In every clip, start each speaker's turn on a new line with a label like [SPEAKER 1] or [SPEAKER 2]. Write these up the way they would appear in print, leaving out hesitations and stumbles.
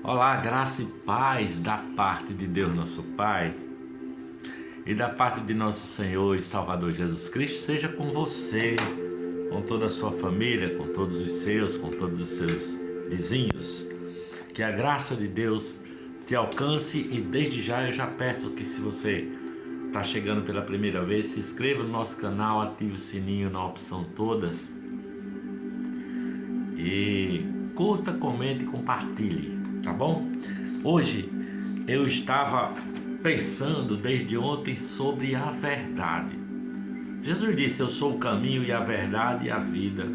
[SPEAKER 1] Olá, graça e paz da parte de Deus nosso Pai e da parte de nosso Senhor e Salvador Jesus Cristo seja com você, com toda a sua família, com todos os seus vizinhos. Que a graça de Deus te alcance e desde já eu já peço que, se você está chegando pela primeira vez, se inscreva no nosso canal, ative o sininho na opção todas e curta, comente e compartilhe, tá bom? Hoje eu estava pensando desde ontem sobre a verdade. Jesus disse: eu sou o caminho e a verdade e a vida.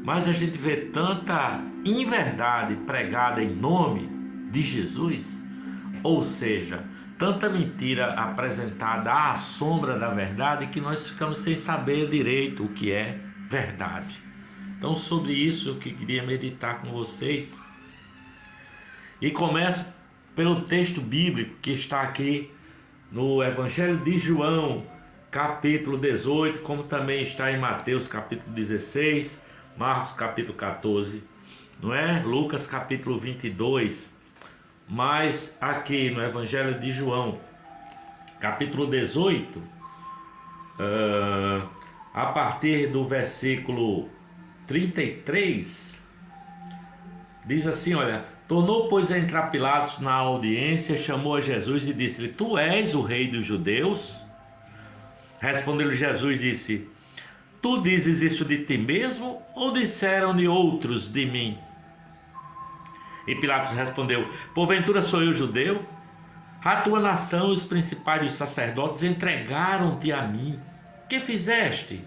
[SPEAKER 1] Mas a gente vê tanta inverdade pregada em nome de Jesus, ou seja, tanta mentira apresentada à sombra da verdade, que nós ficamos sem saber direito o que é verdade. Então, sobre isso eu queria meditar com vocês. E começo pelo texto bíblico que está aqui no Evangelho de João, capítulo 18, como também está em Mateus, capítulo 16, Marcos, capítulo 14, não é? Lucas, capítulo 22, mas aqui no Evangelho de João, capítulo 18, a partir do versículo 33, diz assim, olha: tornou, pois, a entrar Pilatos na audiência, chamou a Jesus e disse-lhe: tu és o rei dos judeus? Respondeu-lhe Jesus, disse: tu dizes isso de ti mesmo, ou disseram-lhe outros de mim? E Pilatos respondeu: porventura sou eu judeu? A tua nação e os principais dos sacerdotes entregaram-te a mim. Que fizeste?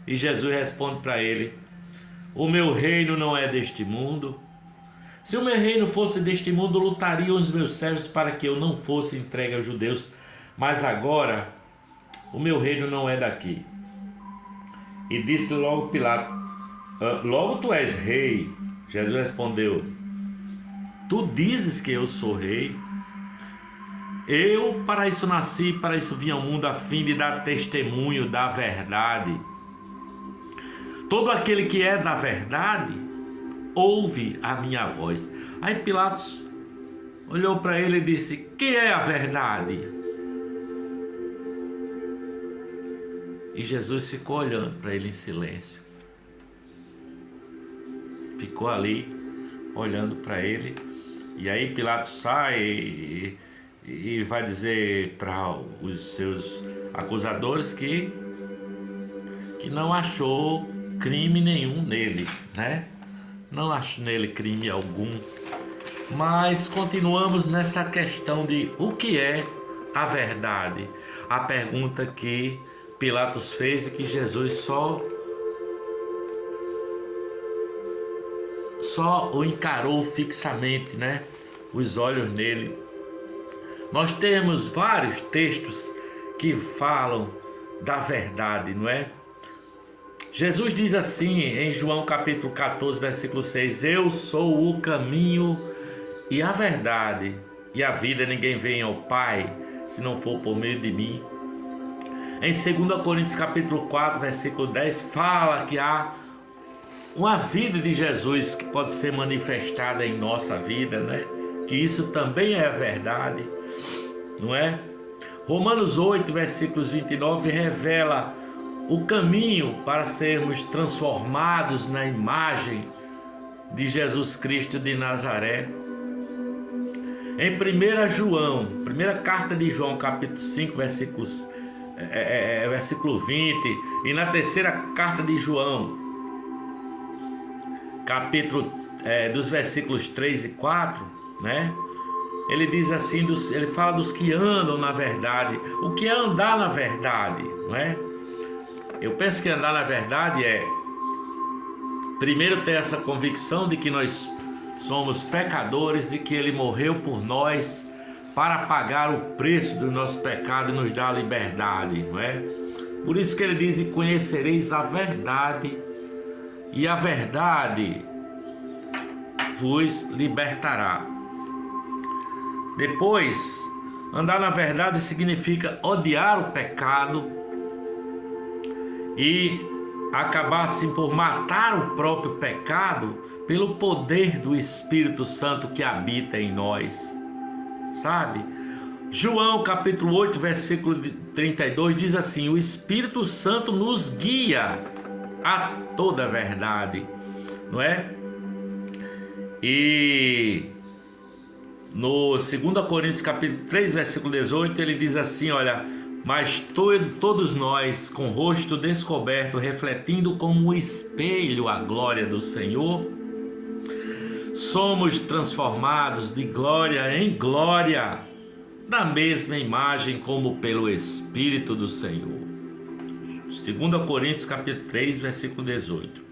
[SPEAKER 1] E Jesus responde para ele: o meu reino não é deste mundo. Se o meu reino fosse deste mundo, lutariam os meus servos para que eu não fosse entregue aos judeus. Mas agora, o meu reino não é daqui. E disse logo Pilatos: logo tu és rei? Jesus respondeu: tu dizes que eu sou rei. Eu para isso nasci, para isso vim ao mundo, a fim de dar testemunho da verdade. Todo aquele que é da verdade ouve a minha voz. Aí Pilatos olhou para ele e disse: que é a verdade? E Jesus ficou olhando para ele em silêncio. Ficou ali olhando para ele. E aí Pilatos sai e vai dizer para os seus acusadores que não achou crime nenhum nele, né? Não acho nele crime algum. Mas continuamos nessa questão de o que é a verdade. A pergunta que Pilatos fez e que Jesus só o encarou fixamente, né? Os olhos nele. Nós temos vários textos que falam da verdade, não é? Jesus diz assim em João capítulo 14, versículo 6: eu sou o caminho e a verdade e a vida, ninguém vem ao Pai se não for por meio de mim. Em 2 Coríntios capítulo 4, versículo 10, fala que há uma vida de Jesus que pode ser manifestada em nossa vida, né? Que isso também é a verdade, não é? Romanos 8, versículos 29, revela o caminho para sermos transformados na imagem de Jesus Cristo de Nazaré. Em 1 João, primeira carta de João, capítulo 5, versículo 20, e na terceira carta de João, capítulo dos versículos 3 e 4, né? Ele diz assim, ele fala dos que andam na verdade. O que é andar na verdade, não é? Eu penso que andar na verdade é, primeiro, ter essa convicção de que nós somos pecadores e que Ele morreu por nós para pagar o preço do nosso pecado e nos dar a liberdade, não é? Por isso que Ele diz: e conhecereis a verdade, e a verdade vos libertará. Depois, andar na verdade significa odiar o pecado e acabassem por matar o próprio pecado pelo poder do Espírito Santo que habita em nós, sabe? João capítulo 8, versículo 32 diz assim: o Espírito Santo nos guia a toda a verdade, não é? E no 2 Coríntios capítulo 3, versículo 18, ele diz assim, olha: mas todos nós, com o rosto descoberto, refletindo como um espelho a glória do Senhor, somos transformados de glória em glória, na mesma imagem como pelo Espírito do Senhor. 2 Coríntios capítulo 3, versículo 18.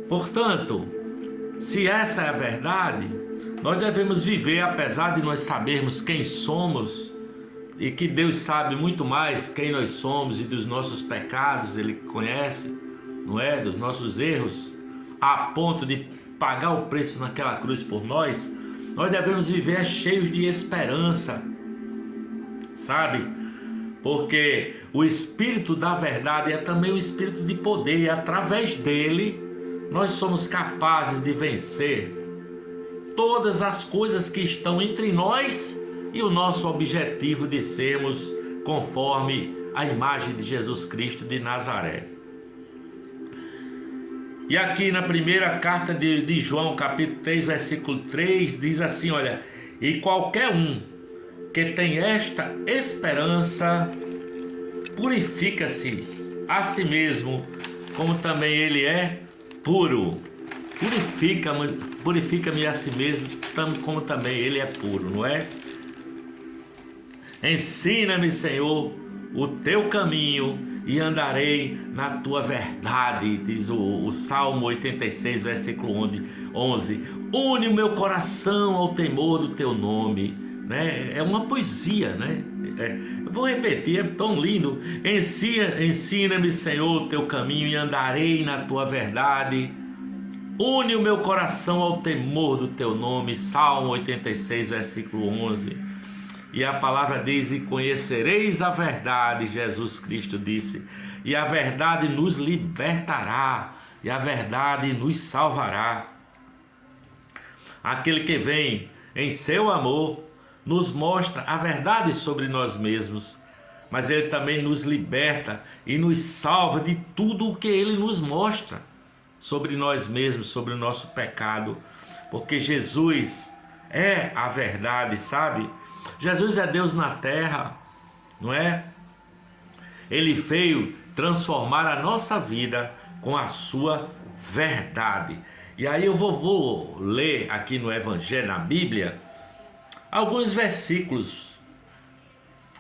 [SPEAKER 1] Portanto, se essa é a verdade, nós devemos viver, apesar de nós sabermos quem somos, e que Deus sabe muito mais quem nós somos e dos nossos pecados, Ele conhece, não é? Dos nossos erros, a ponto de pagar o preço naquela cruz por nós. Nós devemos viver cheios de esperança, sabe? Porque o Espírito da verdade é também um Espírito de poder, e através dele nós somos capazes de vencer todas as coisas que estão entre nós e o nosso objetivo de sermos conforme a imagem de Jesus Cristo de Nazaré. E aqui na primeira carta de João, capítulo 3, versículo 3, diz assim, olha: e qualquer um que tem esta esperança purifica-se a si mesmo, como também ele é puro. Purifica-me a si mesmo, como também ele é puro, não é? Ensina-me, Senhor, o teu caminho e andarei na tua verdade, diz o Salmo 86, versículo 11. Une o meu coração ao temor do teu nome, né? É uma poesia, né? Eu vou repetir, é tão lindo. Ensina-me, Senhor, o teu caminho e andarei na tua verdade. Une o meu coração ao temor do teu nome, Salmo 86, versículo 11. E a palavra diz: e conhecereis a verdade, Jesus Cristo disse, e a verdade nos libertará, e a verdade nos salvará. Aquele que vem em seu amor nos mostra a verdade sobre nós mesmos, mas ele também nos liberta e nos salva de tudo o que ele nos mostra sobre nós mesmos, sobre o nosso pecado, porque Jesus é a verdade, sabe? Jesus é Deus na terra, não é? Ele veio transformar a nossa vida com a sua verdade. E aí eu vou ler aqui no Evangelho, na Bíblia, alguns versículos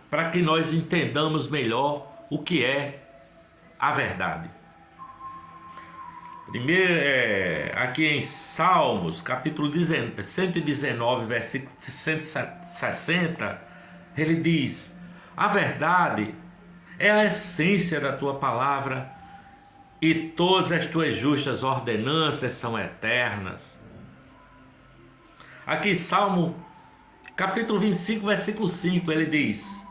[SPEAKER 1] para que nós entendamos melhor o que é a verdade. Primeiro, aqui em Salmos, capítulo 119, versículo 160, ele diz: a verdade é a essência da tua palavra, e todas as tuas justas ordenanças são eternas. Aqui, Salmo, capítulo 25, versículo 5, ele diz: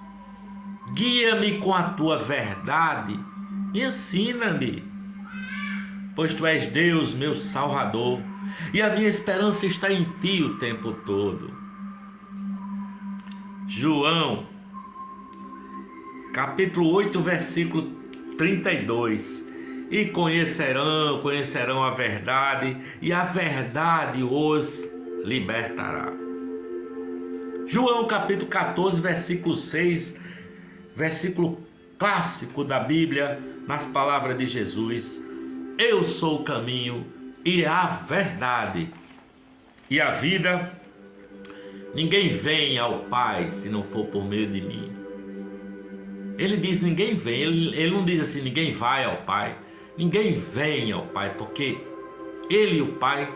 [SPEAKER 1] guia-me com a tua verdade e ensina-me, pois tu és Deus, meu Salvador, e a minha esperança está em ti o tempo todo. João, capítulo 8, versículo 32. E conhecerão a verdade, e a verdade os libertará. João, capítulo 14, versículo 6, versículo clássico da Bíblia, nas palavras de Jesus: eu sou o caminho e a verdade e a vida. Ninguém vem ao Pai se não for por meio de mim. Ele diz ninguém vem, ele não diz assim ninguém vai ao Pai. Ninguém vem ao Pai, porque Ele e o Pai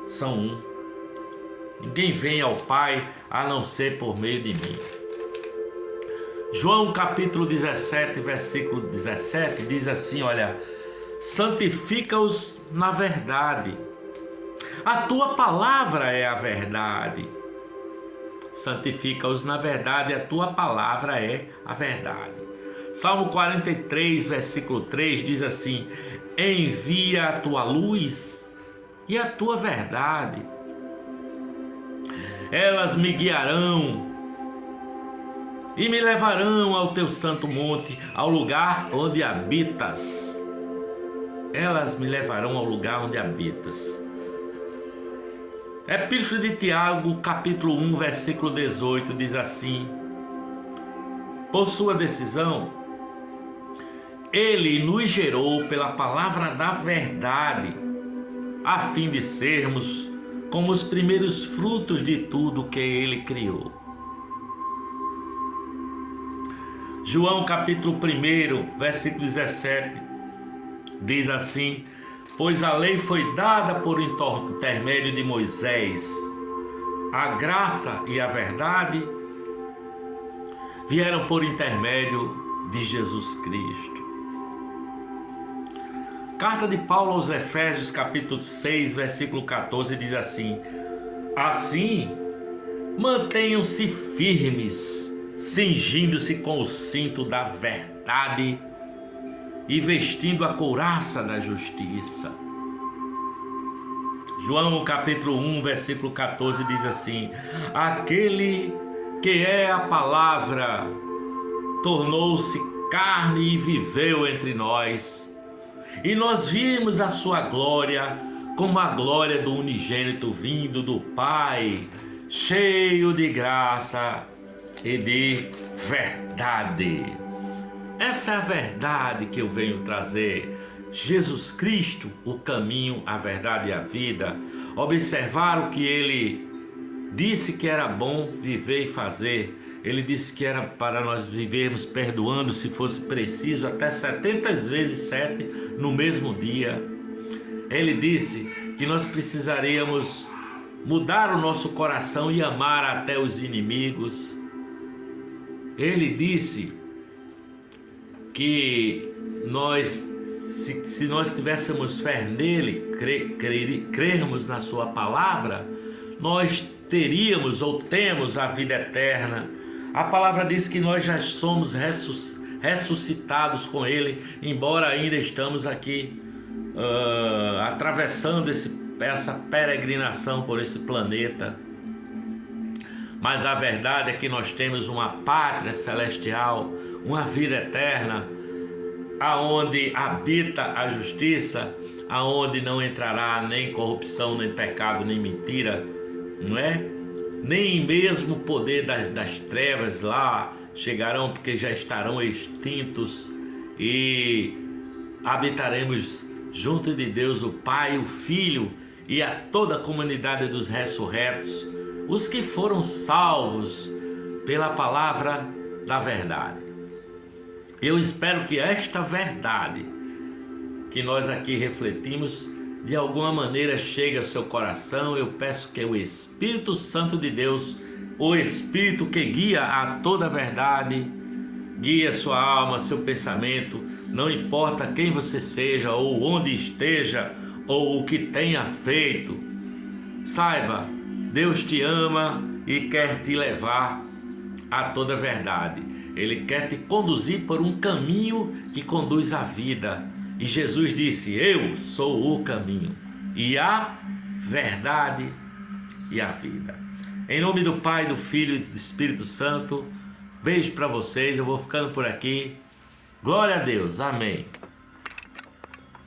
[SPEAKER 1] são um. Ninguém vem ao Pai a não ser por meio de mim. João capítulo 17, versículo 17 diz assim, olha: santifica-os na verdade, a tua palavra é a verdade. Santifica-os na verdade, a tua palavra é a verdade. Salmo 43, versículo 3 diz assim: envia a tua luz e a tua verdade, elas me guiarão e me levarão ao teu santo monte, ao lugar onde habitas. Elas me levarão ao lugar onde habitas. Epístola de Tiago, capítulo 1, versículo 18, diz assim: por sua decisão, ele nos gerou pela palavra da verdade, a fim de sermos como os primeiros frutos de tudo que ele criou. João capítulo 1, versículo 17, diz assim: pois a lei foi dada por intermédio de Moisés, a graça e a verdade vieram por intermédio de Jesus Cristo. Carta de Paulo aos Efésios, capítulo 6, versículo 14, diz assim: assim, mantenham-se firmes, cingindo-se com o cinto da verdade e vestindo a couraça da justiça. João capítulo 1, versículo 14 diz assim: aquele que é a palavra tornou-se carne e viveu entre nós, e nós vimos a sua glória como a glória do unigênito vindo do Pai, cheio de graça e de verdade. Essa é a verdade que eu venho trazer. Jesus Cristo, o caminho, a verdade e a vida. Observar o que ele disse que era bom viver e fazer. Ele disse que era para nós vivermos perdoando, se fosse preciso, até 70 vezes 7 no mesmo dia. Ele disse que nós precisaríamos mudar o nosso coração e amar até os inimigos. Ele disse que nós, se nós tivéssemos fé nele, crermos na sua palavra, nós teríamos ou temos a vida eterna. A palavra diz que nós já somos ressuscitados com ele, embora ainda estamos aqui atravessando essa peregrinação por esse planeta. Mas a verdade é que nós temos uma pátria celestial, uma vida eterna, aonde habita a justiça, aonde não entrará nem corrupção, nem pecado, nem mentira, não é? Nem mesmo o poder das trevas lá chegarão, porque já estarão extintos, e habitaremos junto de Deus o Pai, o Filho e a toda a comunidade dos ressurretos, os que foram salvos pela palavra da verdade. Eu espero que esta verdade que nós aqui refletimos de alguma maneira chegue ao seu coração. Eu peço que o Espírito Santo de Deus, o Espírito que guia a toda a verdade, guie a sua alma, seu pensamento, não importa quem você seja ou onde esteja ou o que tenha feito. Saiba, Deus te ama e quer te levar a toda a verdade. Ele quer te conduzir por um caminho que conduz à vida. E Jesus disse: eu sou o caminho e a verdade e a vida. Em nome do Pai, do Filho e do Espírito Santo, beijo para vocês. Eu vou ficando por aqui. Glória a Deus. Amém.